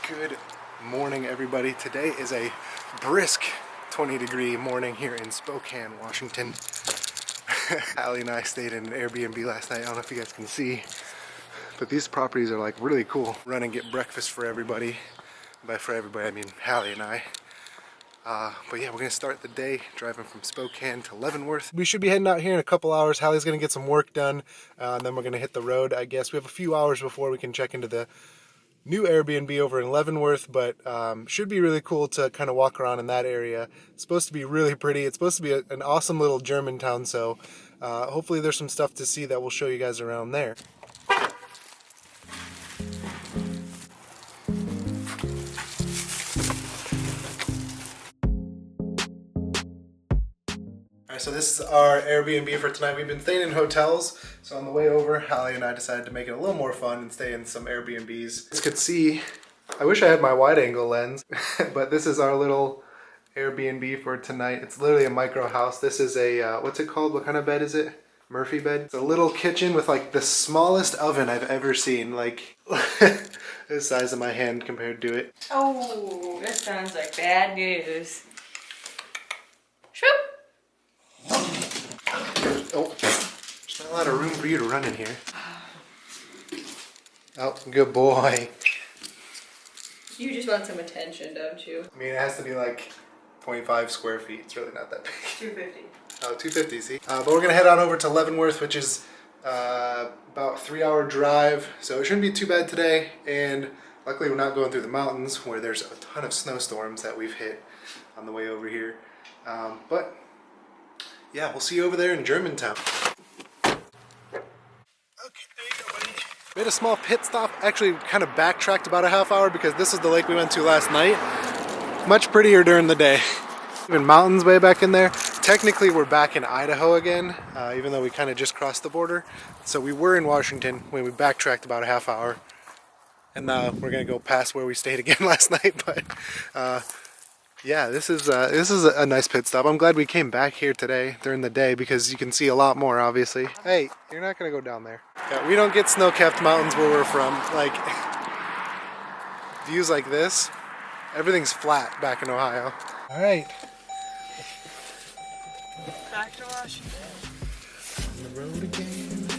Good morning, everybody. Today is a brisk 20-degree morning here in Spokane, Washington. Allie and I stayed in an Airbnb last night. I don't know if you guys can see, but these properties are like really cool. Run and get breakfast for everybody. By for everybody, I mean Hallie and I. But yeah, we're gonna start the day driving from Spokane to Leavenworth. We should be heading out here in a couple hours. Hallie's gonna get some work done, and then we're gonna hit the road, I guess. We have a few hours before we can check into the new Airbnb over in Leavenworth, but should be really cool to kind of walk around in that area. It's supposed to be really pretty. It's supposed to be an awesome little German town, so hopefully there's some stuff to see that we'll show you guys around there. Alright, so this is our Airbnb for tonight. We've been staying in hotels, so on the way over, Hallie and I decided to make it a little more fun and stay in some Airbnbs. As you could see, I wish I had my wide angle lens, but this is our little Airbnb for tonight. It's literally a micro house. This is a, what's it called? What kind of bed is it? Murphy bed. It's a little kitchen with like the smallest oven I've ever seen, like the size of my hand compared to it. Oh, that sounds like bad news. Shoop! Oh, there's not a lot of room for you to run in here. Oh, good boy. You just want some attention, don't you? I mean, it has to be like 0.5 square feet. It's really not that big. 250. Oh, 250, see? But we're going to head on over to Leavenworth, which is about a 3-hour drive. So it shouldn't be too bad today. And luckily we're not going through the mountains where there's a ton of snowstorms that we've hit on the way over here. But yeah, we'll see you over there in Germantown. Okay, there you go, buddy. Made a small pit stop. Actually, kind of backtracked about a half hour because this is the lake we went to last night. Much prettier during the day. Even mountains way back in there. Technically, we're back in Idaho again, even though we kind of just crossed the border. So we were in Washington when we backtracked about a half hour. And we're gonna go past where we stayed again last night, but yeah, this is a nice pit stop. I'm glad we came back here today during the day because you can see a lot more, obviously. Hey, you're not gonna go down there. Yeah, we don't get snow-capped mountains where we're from. Like views like this, everything's flat back in Ohio. All right. Back to Washington. On the road again.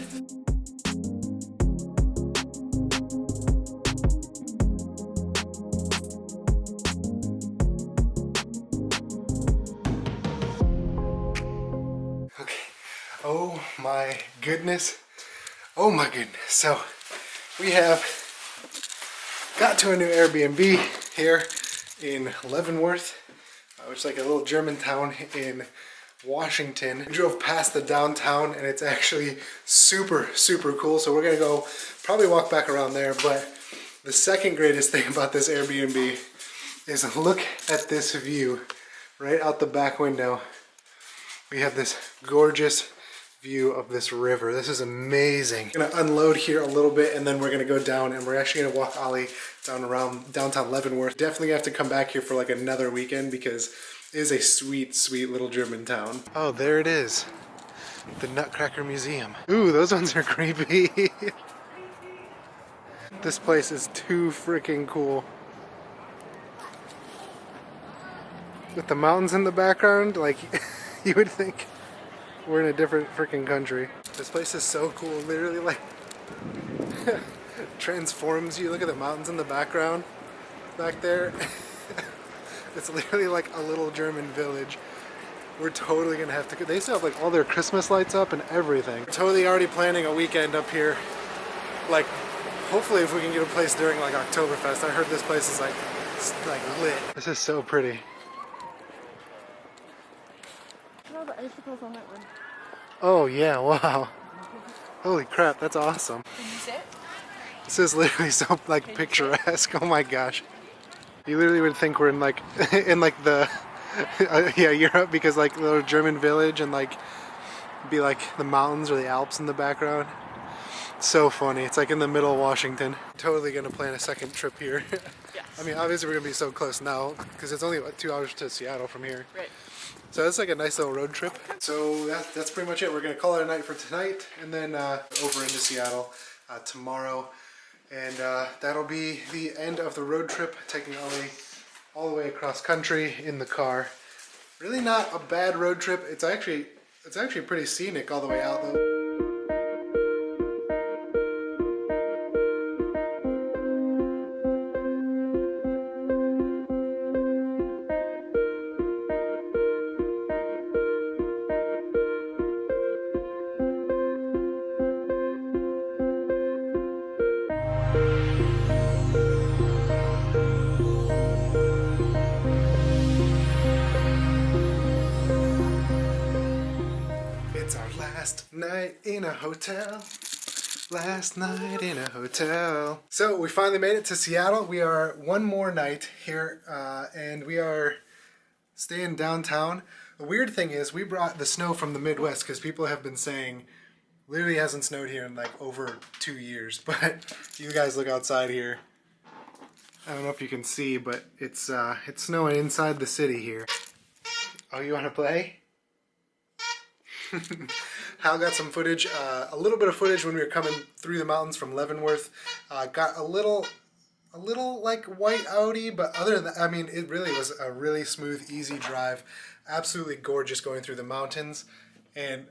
Oh my goodness. Oh my goodness. So we have got to a new Airbnb here in Leavenworth, which is like a little German town in Washington. We drove past the downtown and it's actually super, super cool. So we're gonna go probably walk back around there. But the second greatest thing about this Airbnb is look at this view right out the back window. We have this gorgeous view of this river. This is amazing. I'm gonna unload here a little bit and then we're gonna go down and we're actually gonna walk Ollie down around downtown Leavenworth. Definitely have to come back here for like another weekend because it is a sweet, sweet little German town. Oh, there it is. The Nutcracker Museum. Ooh, those ones are creepy. This place is too freaking cool. With the mountains in the background, like you would think we're in a different freaking country. This place is so cool, literally like transforms you. Look at the mountains in the background back there. It's literally like a little German village. We're totally gonna have to, they still have like all their Christmas lights up and everything. We're totally already planning a weekend up here. Like hopefully if we can get a place during like Oktoberfest. I heard this place is like lit. This is so pretty. The icicles on that one. Oh yeah, wow. Holy crap, that's awesome. Can you sit? This is literally so like picturesque. Oh my gosh. You literally would think we're in like in like the yeah, Europe, because like the little German village and like be like the mountains or the Alps in the background. So funny. It's like in the middle of Washington. Totally gonna plan a second trip here. Yes. I mean, obviously we're gonna be so close now because it's only what, 2 hours to Seattle from here. Right. So it's like a nice little road trip. So that's pretty much it. We're gonna call it a night for tonight and then over into Seattle tomorrow. And that'll be the end of the road trip, taking Ollie all the way across country in the car. Really not a bad road trip. It's actually pretty scenic all the way out though. It's our last night in a hotel. Last night in a hotel. So we finally made it to Seattle. We are one more night here, and we are staying downtown. The weird thing is we brought the snow from the Midwest because people have been saying literally hasn't snowed here in like over 2 years. But you guys look outside here. I don't know if you can see, but it's snowing inside the city here. Oh, you want to play? Hal got some footage, a little bit of footage when we were coming through the mountains from Leavenworth. Got a little like white outy, but other than that, I mean, it really was a really smooth, easy drive. Absolutely gorgeous going through the mountains. And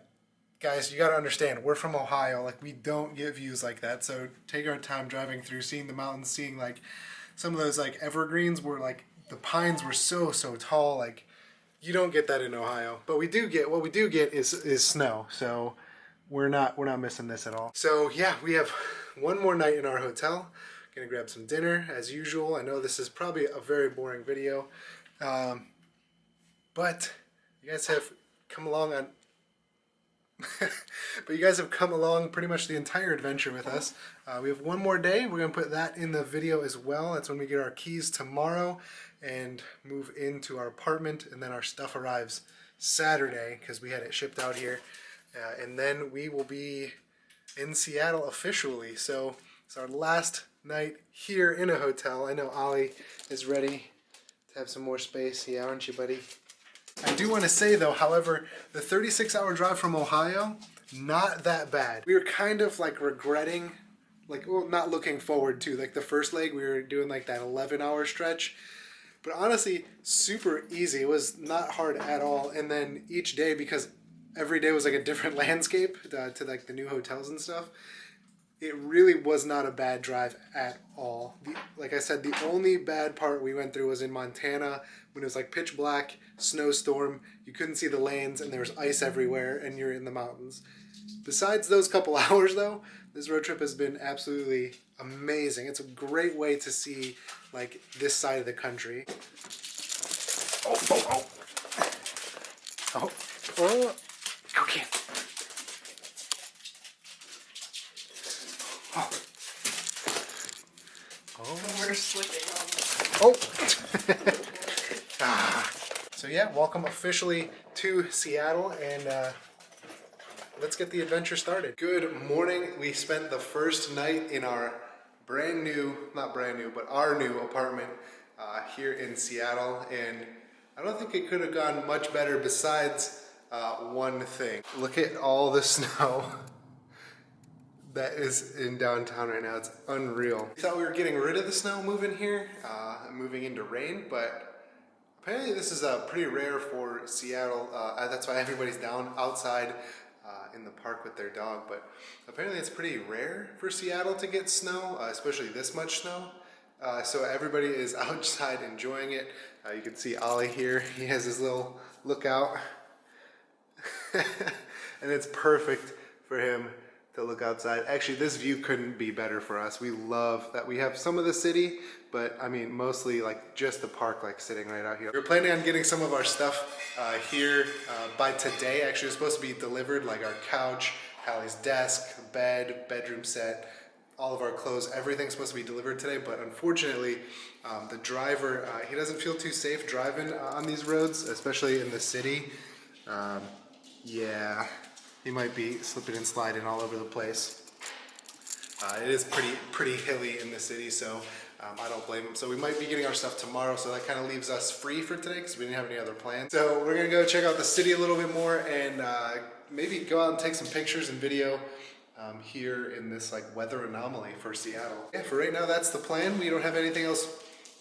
guys, you got to understand, we're from Ohio. Like, we don't get views like that. So take our time driving through, seeing the mountains, seeing like some of those like evergreens where like the pines were so tall. Like, you don't get that in Ohio, but we do get, what we do get is snow. So we're not missing this at all. So yeah, we have one more night in our hotel. Gonna grab some dinner as usual. I know this is probably a very boring video, but you guys have come along on but you guys have come along pretty much the entire adventure with us. We have one more day. We're gonna put that in the video as well. That's when we get our keys tomorrow and move into our apartment, and then our stuff arrives Saturday because we had it shipped out here, and then we will be in Seattle officially. So it's our last night here in a hotel. I know Ollie is ready to have some more space. Yeah, aren't you, buddy? I do want to say though, however, the 36-hour drive from Ohio, not that bad. We were kind of like regretting, like, well, not looking forward to, like the first leg we were doing like that 11-hour stretch. But honestly, super easy. It was not hard at all. And then each day, because every day was like a different landscape to like the new hotels and stuff, it really was not a bad drive at all. Like I said, the only bad part we went through was in Montana when it was like pitch black, snowstorm, you couldn't see the lanes and there was ice everywhere and you're in the mountains. Besides those couple hours though, this road trip has been absolutely amazing. It's a great way to see like this side of the country. Oh. Okay. We're slipping on So yeah, welcome officially to Seattle, and let's get the adventure started. Good morning. We spent the first night in our brand new, not brand new, but our new apartment here in Seattle, and I don't think it could have gone much better besides one thing. Look at all the snow that is in downtown right now. It's unreal. We thought we were getting rid of the snow moving here, moving into rain, but apparently this is pretty rare for Seattle. That's why everybody's down outside in the park with their dog, but apparently it's pretty rare for Seattle to get snow, especially this much snow. So everybody is outside enjoying it. You can see Ollie here. He has his little lookout. And it's perfect for him to look outside. Actually, this view couldn't be better for us. We love that we have some of the city, but I mean, mostly like just the park, like sitting right out here. We're planning on getting some of our stuff here by today. Actually, it's supposed to be delivered, like our couch, Hallie's desk, bed, bedroom set, all of our clothes, everything's supposed to be delivered today, but unfortunately, the driver, he doesn't feel too safe driving on these roads, especially in the city. Yeah, he might be slipping and sliding all over the place. It is pretty hilly in the city, so I don't blame him. So we might be getting our stuff tomorrow, so that kind of leaves us free for today because we didn't have any other plans. So we're gonna go check out the city a little bit more and maybe go out and take some pictures and video here in this like weather anomaly for Seattle. Yeah, for right now that's the plan. We don't have anything else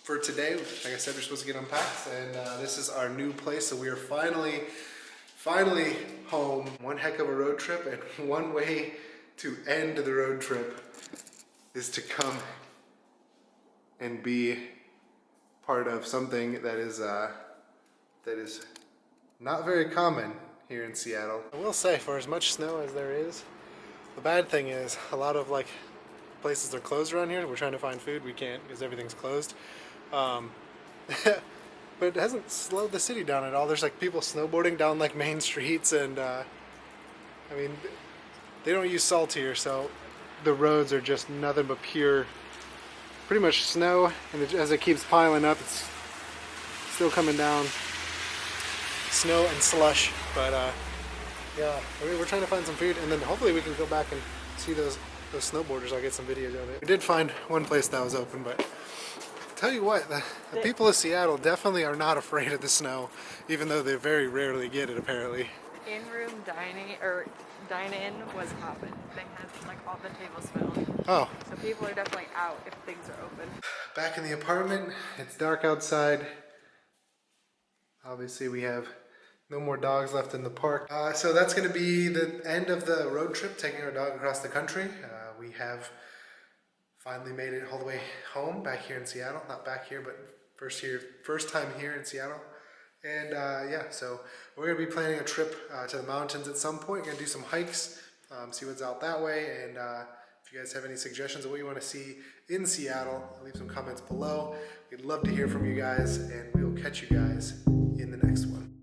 for today. Like I said, we're supposed to get unpacked, and this is our new place, so we are finally home. One heck of a road trip, and one way to end the road trip is to come and be part of something that is not very common here in Seattle. I will say, for as much snow as there is, the bad thing is a lot of like places are closed around here. We're trying to find food, we can't because everything's closed. But it hasn't slowed the city down at all. There's like people snowboarding down like main streets, and I mean, they don't use salt here, so the roads are just nothing but pure, pretty much snow, and as it keeps piling up, it's still coming down, snow and slush. But yeah, I mean, we're trying to find some food, and then hopefully we can go back and see those snowboarders. I'll get some videos of it. We did find one place that was open, but tell you what, the people of Seattle definitely are not afraid of the snow, even though they very rarely get it apparently. In-room dining or dine-in was popping. They had like all the tables filled. Oh. So people are definitely out if things are open. Back in the apartment, it's dark outside. Obviously we have no more dogs left in the park. So that's going to be the end of the road trip, taking our dog across the country. We have finally made it all the way home, back here in Seattle. Not back here, but first time here in Seattle. And yeah, so we're gonna be planning a trip to the mountains at some point. We're gonna do some hikes, see what's out that way. And if you guys have any suggestions of what you want to see in Seattle, leave some comments below. We'd love to hear from you guys, and we will catch you guys in the next one.